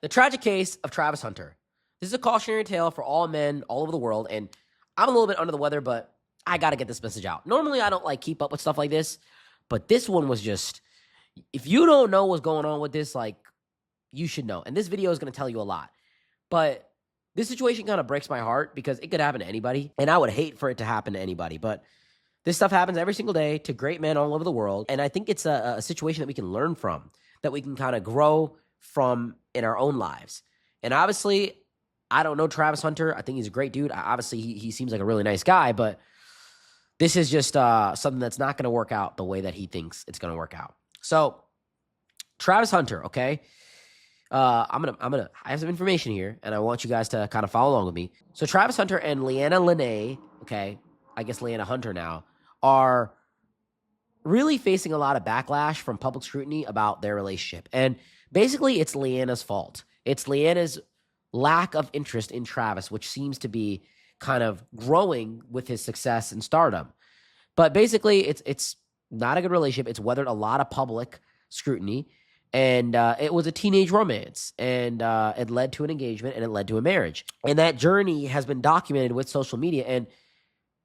The tragic case of Travis Hunter. This is a cautionary tale for all men all over the world, and I'm a little bit under the weather, but I gotta get this message out. Normally, I don't like keep up with stuff like this, but this one was just, if you don't know what's going on with this, like, you should know. And this video is gonna tell you a lot. But this situation kind of breaks my heart because it could happen to anybody, and I would hate for it to happen to anybody. But this stuff happens every single day to great men all over the world, and I think it's a situation that we can learn from, that we can kind of grow from in our own lives. And obviously, I don't know Travis Hunter. I think he's a great dude. Obviously, he seems like a really nice guy, but this is just something that's not going to work out the way that he thinks it's going to work out. So, Travis Hunter, okay? I have some information here, and I want you guys to kind of follow along with me. So, Travis Hunter and Leanna Lene, okay, I guess Leanna Hunter now, are really facing a lot of backlash from public scrutiny about their relationship. And basically, it's Leanna's fault. It's Leanna's lack of interest in Travis, which seems to be kind of growing with his success and stardom. But basically, it's not a good relationship. It's weathered a lot of public scrutiny, and it was a teenage romance, and it led to an engagement, and it led to a marriage. And that journey has been documented with social media. And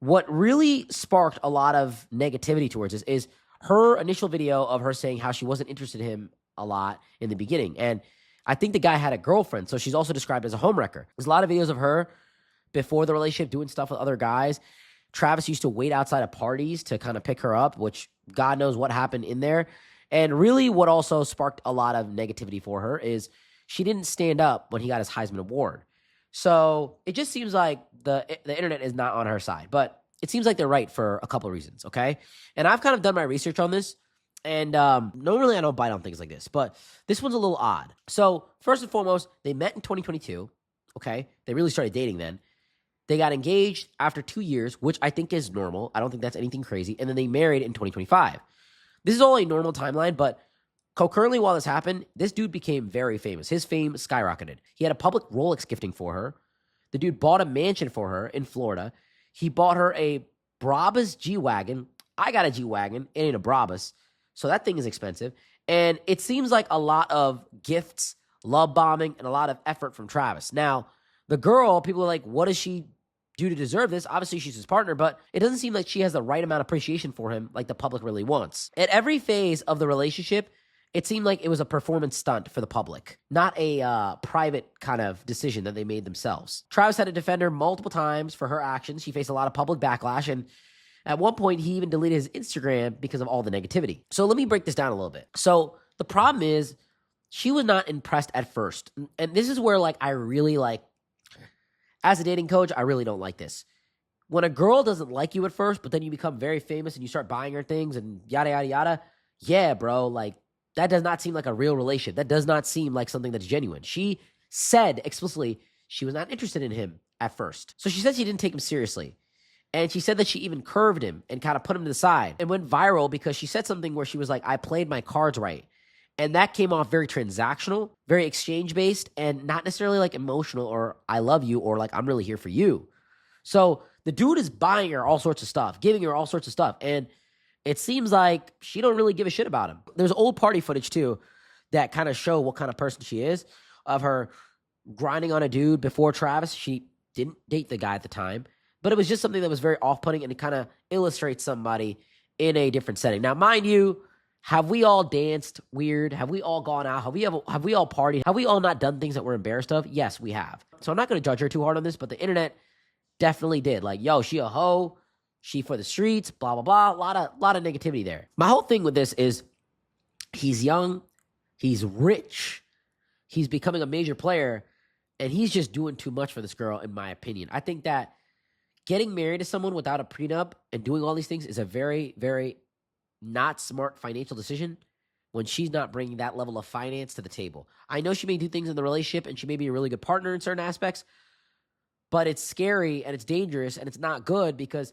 what really sparked a lot of negativity towards this is her initial video of her saying how she wasn't interested in him a lot in the beginning. And I think the guy had a girlfriend, so she's also described as a homewrecker. There's a lot of videos of her before the relationship doing stuff with other guys. Travis used to wait outside of parties to kind of pick her up, which God knows what happened in there. And really what also sparked a lot of negativity for her is she didn't stand up when he got his Heisman Award. So it just seems like the internet is not on her side, but it seems like they're right for a couple of reasons, okay? And I've kind of done my research on this, and normally I don't bite on things like this, but this one's a little odd. So first and foremost, they met in 2022, okay? They really started dating then. They got engaged after 2 years, which I think is normal. I don't think that's anything crazy. And then they married in 2025. This is all a normal timeline, but concurrently while this happened, this dude became very famous. His fame skyrocketed. He had a public Rolex gifting for her. The dude bought a mansion for her in Florida. He bought her a Brabus G-Wagon. I got a G-Wagon. It ain't a Brabus. So that thing is expensive. And it seems like a lot of gifts, love bombing, and a lot of effort from Travis. Now, the girl, people are like, what does she do to deserve this? Obviously, she's his partner, but it doesn't seem like she has the right amount of appreciation for him like the public really wants. At every phase of the relationship, it seemed like it was a performance stunt for the public, not a private kind of decision that they made themselves. Travis had to defend her multiple times for her actions. She faced a lot of public backlash, and at one point, he even deleted his Instagram because of all the negativity. So let me break this down a little bit. So the problem is, she was not impressed at first. And this is where, like, I really like, as a dating coach, I really don't like this. When a girl doesn't like you at first, but then you become very famous and you start buying her things and yada, yada, yada. Yeah, bro, like, that does not seem like a real relationship. That does not seem like something that's genuine. She said explicitly she was not interested in him at first. So she said she didn't take him seriously. And she said that she even curved him and kind of put him to the side. It went viral because she said something where she was like, I played my cards right. And that came off very transactional, very exchange-based, and not necessarily like emotional or I love you or like I'm really here for you. So the dude is buying her all sorts of stuff, giving her all sorts of stuff. And it seems like she don't really give a shit about him. There's old party footage too that kind of show what kind of person she is, of her grinding on a dude before Travis. She didn't date the guy at the time, but it was just something that was very off-putting, and it kind of illustrates somebody in a different setting. Now, mind you, have we all danced weird? Have we all gone out? Have we all partied? Have we all not done things that we're embarrassed of? Yes, we have. So I'm not going to judge her too hard on this, but the internet definitely did. Like, yo, she a hoe. She for the streets, blah, blah, blah. A lot of negativity there. My whole thing with this is he's young, he's rich, he's becoming a major player, and he's just doing too much for this girl, in my opinion. I think that getting married to someone without a prenup and doing all these things is a very, very not smart financial decision when she's not bringing that level of finance to the table. I know she may do things in the relationship and she may be a really good partner in certain aspects, but it's scary and it's dangerous and it's not good because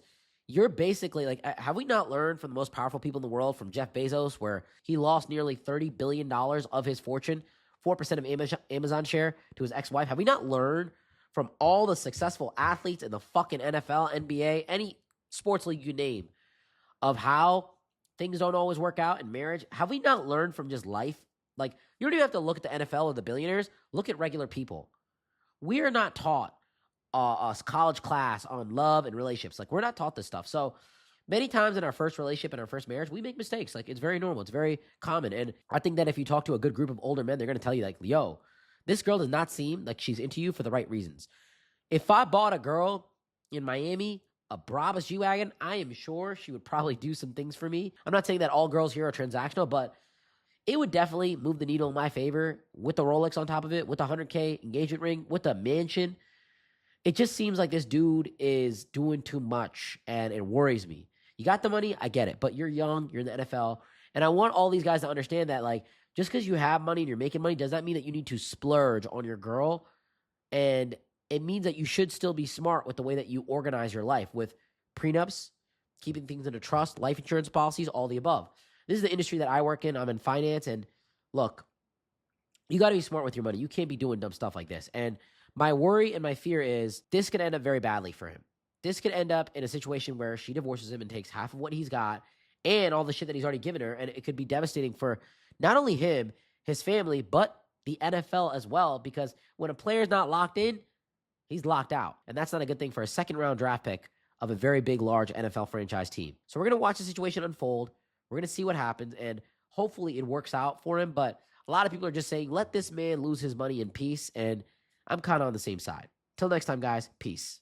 you're basically like, have we not learned from the most powerful people in the world, from Jeff Bezos, where he lost nearly $30 billion of his fortune, 4% of Amazon share, to his ex-wife? Have we not learned from all the successful athletes in the fucking NFL, NBA, any sports league you name, of how things don't always work out in marriage? Have we not learned from just life Like, you don't even have to look at the NFL or the billionaires. Look at regular people. We are not taught a college class on love and relationships. Like, we're not taught this stuff. So many times in our first relationship and our first marriage, we make mistakes. Like, it's very normal. It's very common. And I think that if you talk to a good group of older men, they're going to tell you, like, yo, this girl does not seem like she's into you for the right reasons. If I bought a girl in Miami a Brabus G-Wagon, I am sure she would probably do some things for me. I'm not saying that all girls here are transactional, but it would definitely move the needle in my favor with the Rolex on top of it, with the 100K engagement ring, with the mansion. It just seems like this dude is doing too much, and it worries me. You got the money, I get it, but you're young, you're in the NFL, and I want all these guys to understand that, like, just because you have money and you're making money does not mean that you need to splurge on your girl, and it means that you should still be smart with the way that you organize your life with prenups, keeping things in a trust, life insurance policies, all the above. This is the industry that I work in. I'm in finance, and look, you got to be smart with your money. You can't be doing dumb stuff like this. And my worry and my fear is this could end up very badly for him. This could end up in a situation where she divorces him and takes half of what he's got and all the shit that he's already given her, and it could be devastating for not only him, his family, but the NFL as well, because when a player's not locked in, he's locked out. And that's not a good thing for a second-round draft pick of a very big, large NFL franchise team. So we're going to watch the situation unfold. We're going to see what happens, and hopefully it works out for him. But a lot of people are just saying, let this man lose his money in peace, and I'm kind of on the same side. Till next time, guys. Peace.